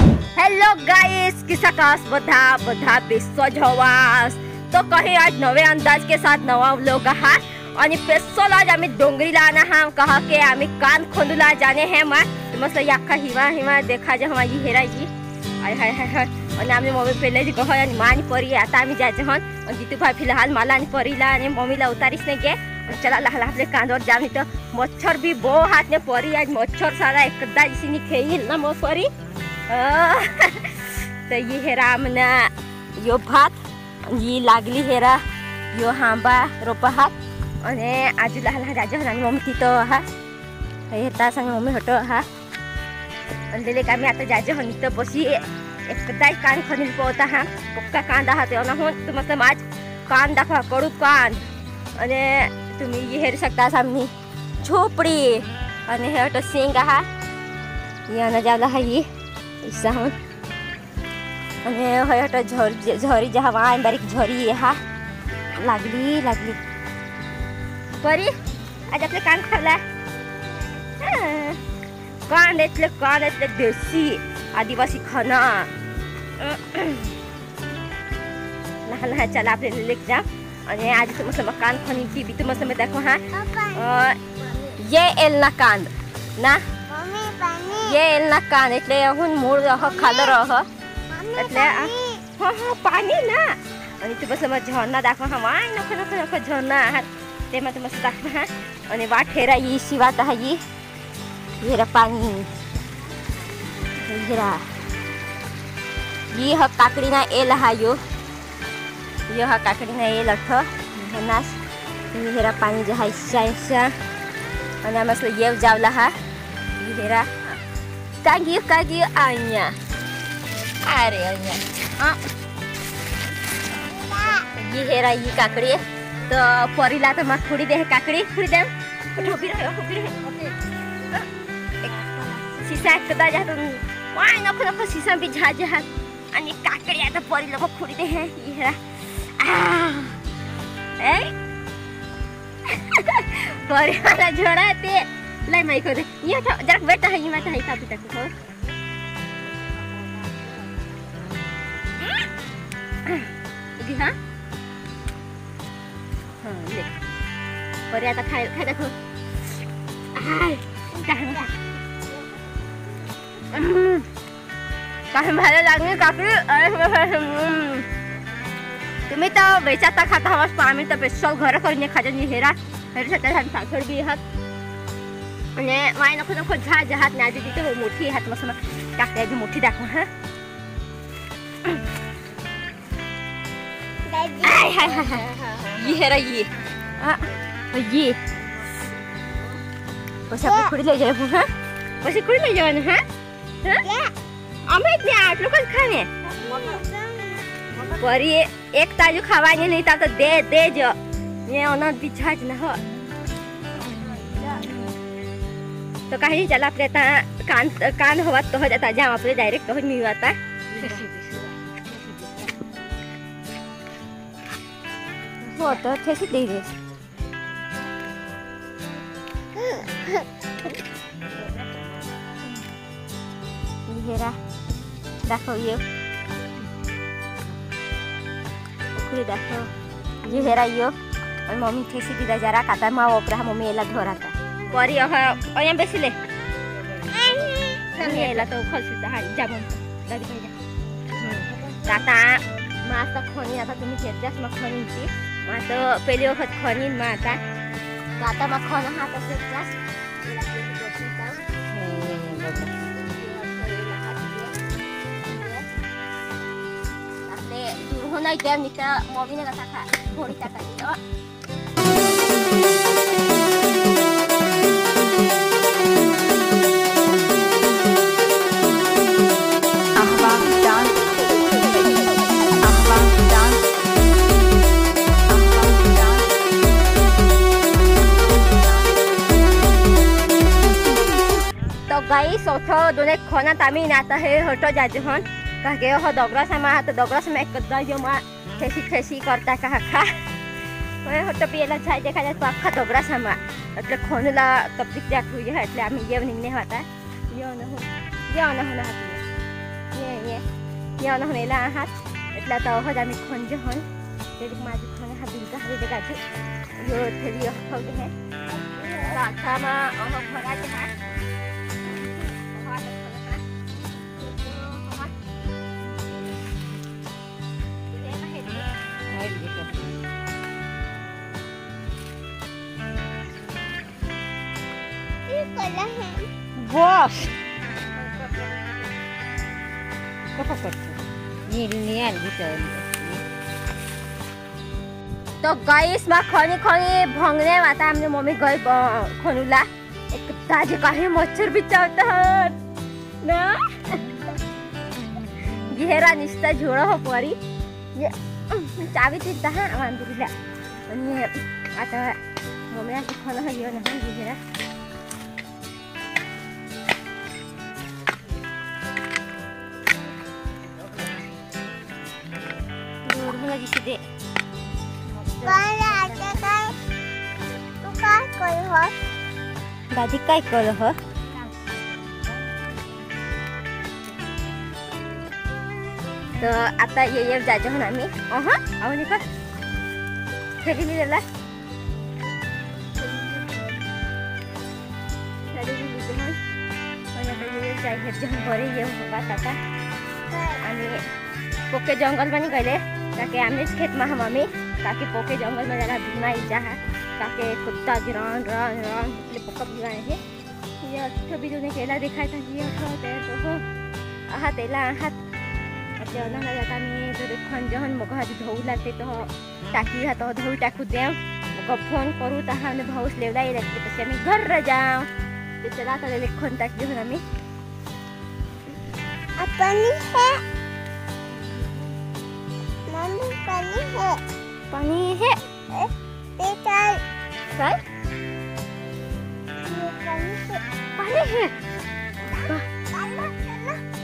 Hello guys, किसा कास बधा बेसो झवास। तो कहीं आज नवे अंदाज के साथ नवा व्लॉग हा आणि पेसोल आज आम्ही डोंगरीला ना हा कहा के आम्ही कान खोंदूला जाने हैं मा मस्त याखा हिमा देखा जे हमारी हेराई आय हाय हाय हाय आणि आम्ही मम्मी पहिले गह आणि मानी परी आता आम्ही जायचे हन आणि जितू भाई फिलहाल मला आणि परीला आणि मम्मीला उतारीस नाही गे चला लहला आपले कांदोर जाम तो मच्छर भी बो हाथ ने परी आज मच्छर सारा एकदा जिसनी खेईल ना मो परी तो ये हेरा मना यो भात ये लागली हेरा यो हांबा रोपा हात आणि आजू लहला जाजे आणि मम्मी तिथं हा हेता संग मम्मी हटो हा आणि लेले कामी आता जाजे हन इथं बसी एकदा कान खनिल पोता हा पक्का कांदा हा ते ना होन तुम मतलब आज कान दाखवा कडू कान आणि तुम्ही ये हेरू शकता सामनी झोपडी आणि हे हटो सिंग हा या ना जाला हा ये इसा हूँ आणि हट झरी जहाँ वहाँ बारीक झरी हा लागली परी आज आपले कान खाला कान एतले देसी आदिवासी खाना लहान चला आपले लेक जा आणि आज तुम मतलब कान खानी की भी तुम मतलब देखो हाँ ये एलना कांद ना ये एलना कान એટલે હું મૂળ રહ ખાલો રહ એટલે હા પાણી ના અને તું બસ માં ઝરણા દાખવા હા વાય નખો ઝરણા તેમાં તો મસ્ત દાખવા હા અને વા ઠેરા ઈ સિવાત હા ઈ હેરા પાણી હેરા ઈ હ કાકડીના એલ હા यो हा काकडीना एल अठ नास हेरा पाणी जे हा इच्छा आणि आम्हाला येव जावला हा हेरा कागी आन्या अरे आन्या ये हेरा ये काकड़ी तो परीला तो मत थोड़ी दे काकड़ी थोड़ी दे ठोपी रहे शीशा कदा जा तुम वाय नको शीशा भी झाज हा आणि काकड़ी आता परीला को थोड़ी दे है ये हेरा ए परीला झोड़ा ते लाई माइक दे ये जरा बेटा है ये मत है का पिता को इदी हां ले परी आता खाय देखो आय काय भाले लागणे काकडी तुम्ही तो बेचाता खाता हवास आम्ही तर स्पेशल घर करून खाजा हेरा हेरा साखर भी हात आणि माय नको झाज हात ना आजी तिथे मोठी हात मस्त टाकते आधी मोठी दाखव हा ये हेरा ये बस आप खुड़ी ले जाए हाँ बस खुड़ी ले जाओ ना हाँ हमें इतने 8 लोग खाने पर ये एक ताजू खावाने नहीं था तो दे जो ये ओनर बिछा ना हो तो काही चला आपले कान हवा तो हो जाता जाम आपले डायरेक्ट तो मी आता हो तो कैसे दे दे हेरा देखो ये खुली देखो ये हेरा यो और मम्मी ठेसी दीदा जरा काता मा ओपरा मम्मी एला धराता परी अया बेसिले मम्मी एला तो खलसिता हा जाम दादी पाहिजे काता मा आता खणी आता तुम्ही घेतल्यास मग खणीची मा तो पहिली वखत खणी मा आता मा खण हा तर घेतल्यास नाही त्या निता मम्मीने कसा खा थोडी टाकायची तो गाई सोथो दोने खाना तामी नाता है हटो जाजे हन कह के हो दगरा से मा तो दगरा से मैं कदा जो मा ठेसी करता कहा खा ओए हटो पियला छाय देखा जात पाखा दगरा से मा એટલે ખોનલા તકલીફ જાક हुई है એટલે आम्ही येव निघणे होता यो न हो ना हाती या ना हनेला हात એટલા તો હજ અમે ખંજે હન તેdik માજી ખને હા બિલકા હરે દે ગાજુ यो थेली खौदे है साथामा अह भरा के है Bos. Kok ini gitu. तो गाइस मा खनी भंगने माता हमने मम्मी गई खनुला एक ताजे काहे मच्छर भी चावता है ना घेरा निस्ता जोड़ा हो परी ये चाबी तीता है अलहमदुलिल्लाह अनि आता मम्मी आके खाना है यो ना घेरा दूर होला जिसे दे दादी काय कर हो तो आता ये जाजो हन आम्ही आवनी का फेरी लिहिलेला फेरी लिहिलेला आणि आता ये जाय हे जहन बरे ये होगा आता आणि पोके जंगल में गए ताकि आम्ही खेत में हम मम्मी ताकि पोके जंगल में जरा घूमना जा है ताकि कुत्ता गिरान रान रान इसलिए पोका भी गए थे ये अच्छा भी जो ने केला दिखाया था ये तो हो आहा तेला हाथ अच्छा ना जाता नहीं तो देखन जहन मको हाथ धो लागते तो टाकी हाथ धो टाकू दे मको फोन करू तो हमने भाऊस लेवला ये रखते तो मैं घर रह जाऊं तो चला तो देखन तक जो हमें पानी है मम्मी पानी है बेटा काय पानी है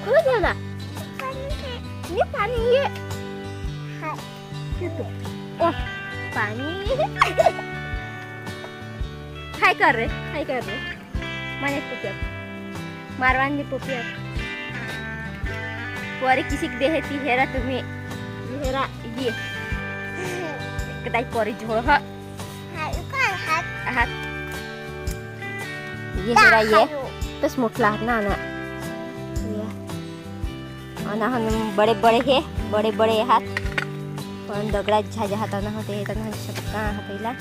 खुद जाना ये पानी है ओ पानी हाय कर रहे मैंने पुपिया मारवान ने पुपिया पोरे किसी के देहती हेरा तुम्हें हेरा ये कदाई पोरे झोड़ हा हाथ ये हेरा ये बस मुखला ना ये ना हम बड़े बड़े हाथ और दगड़ा झाजा हाथ ना होते तो ना सब कहाँ हपेला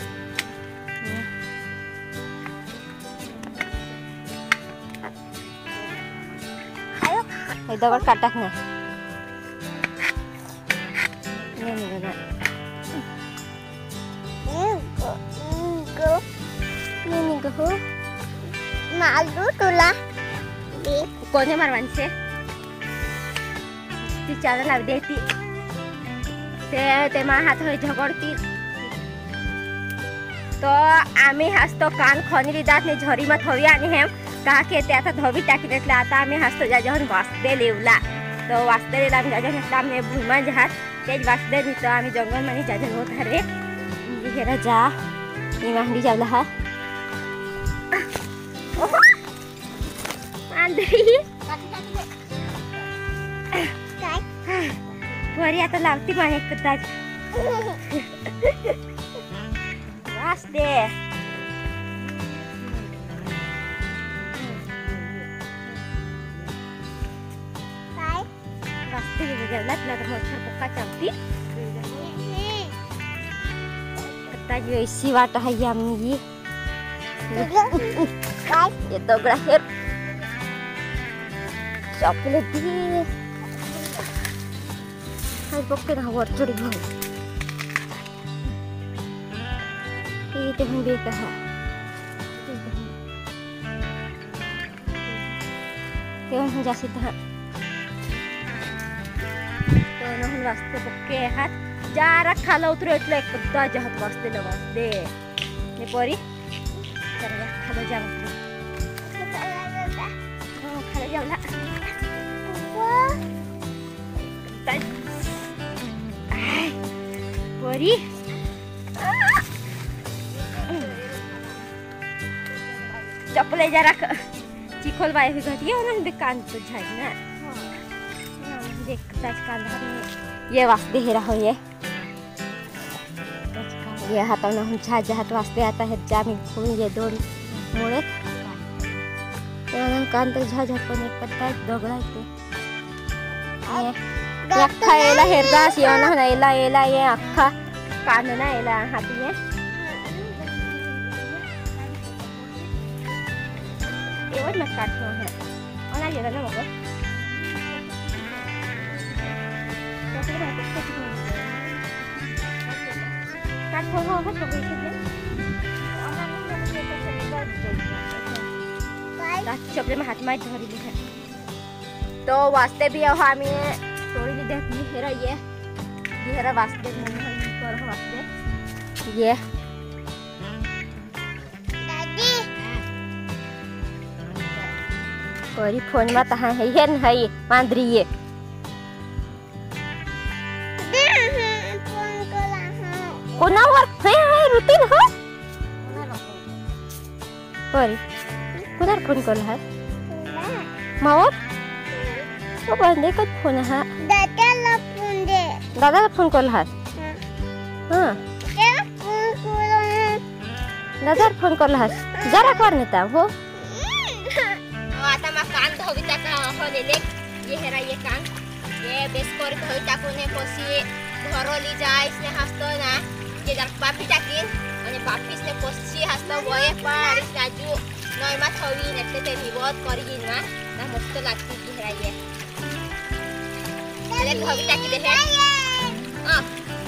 ये दगड़ काटक ना नहीं गो मालू तुला कोने मारवान से ती चादर लाव देती ते मार हाथ झगड़ती तो आम्ही हसतो कान खनिली दात ने झरी मत हवी आणि हेम का के ते आता धवी टाकी देतला आता आम्ही हसतो जा जहन वास्ते लेवला तो वास्ते लेला आम्ही जा जहन आम्ही भुमा जहात तेज वास्ते नी तो आम्ही जंगल मध्ये जा जहन होत रे घेरा जा ये मांडी जावला हा आंदे वरी आता लावती माने कदाच वास दे वास्ते जेवलात ना तर मच्छर पक्का चावती कदाच ऐसी वाट आहे आम्ही ये दगड़ा हेर चॉकलेट दी हाय बक्के ना वर चढ़ी भाऊ ये तो हम बेटा है तो हम जासी था तो ना हम वास्ते बक्के हाथ जा रखा लो उतरो इतने कद्दा जहात वास्ते न वास्ते ये परी चलो खालो जाओ खालो जाओ ला परी चप्पल जा रख चिखल बाय हुई घटिया ना दुकान तो जाए ना देख कांदा ये वास्ते हेरा हो ये हाताने हम हात वाजते आता हे जामी खून ये दोन मुळे कांत झाझ पण एक पत्ता दगडा ते अख्खा याला हेरदा शिवना नायला याला ये अख्खा कांदना याला हाती ये एवढ मत काटतो है ओना येला ना मग काट हो हो हो चपले में हाथ में धरी ली है तो वास्ते भी आम्ही तोड़ी ली देखी हेरा ये हेरा वास्ते कर वास्ते ये दादी कोरी फोन में तहां है हेन है मांदरी ये कोना वर्क है रूटीन है कोरी कुदर फोन कॉल है मावर वो बंदे का फोन है दादा का फोन कॉल है हां दादा फोन कॉल है जरा कर नेता हो आता मा कान धोबी तक हो ले ये हेरा ये कान ये बेस कर धोई टाकूने कोसी घरोली जाय इसने हसतो ना ये जर पापी टाकीन आणि पापीसने कोसी हसतो वये पाडीस राजू नय मा थवी नेते ते निवत करिन ना ना मस्त लागती की हेरा ये ले धोबी टाकी दे हे हां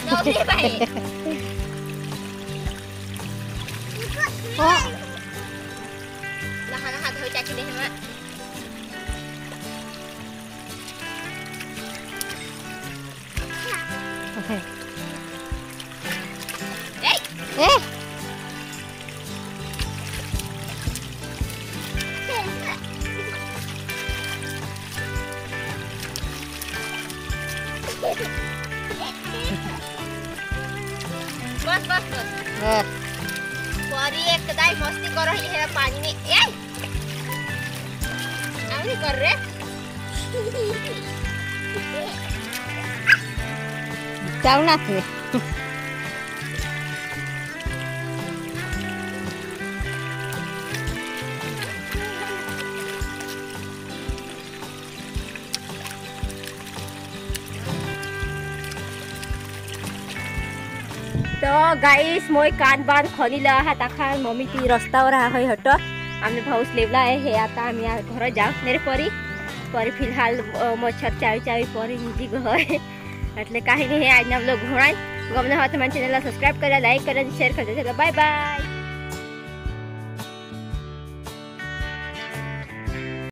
नवले बाई हो लहान हात धोई टाकी दे हे मा ओके ए बस बस बस एक दाई मस्ती कर रही है पानी में ए नहीं कर रे चावना थे तो गाइस मोय कान बांध खोलीला हात आखा मम्मी ती रस्त्यावर आहे हट आम्ही भाऊस लेवला आहे हे आता आम्ही घर जाऊ मेरे परी फिलहाल मच्छर चावी चावी परी निजी घर એટલે કાંઈ નહીં આજના વ્લોગ ઘણા ગમને હોય તો મારા ચેનલને સબસ્ક્રાઇબ કર્યા લાઈક કર્યા શેર કરજો ચલો બાય બાય।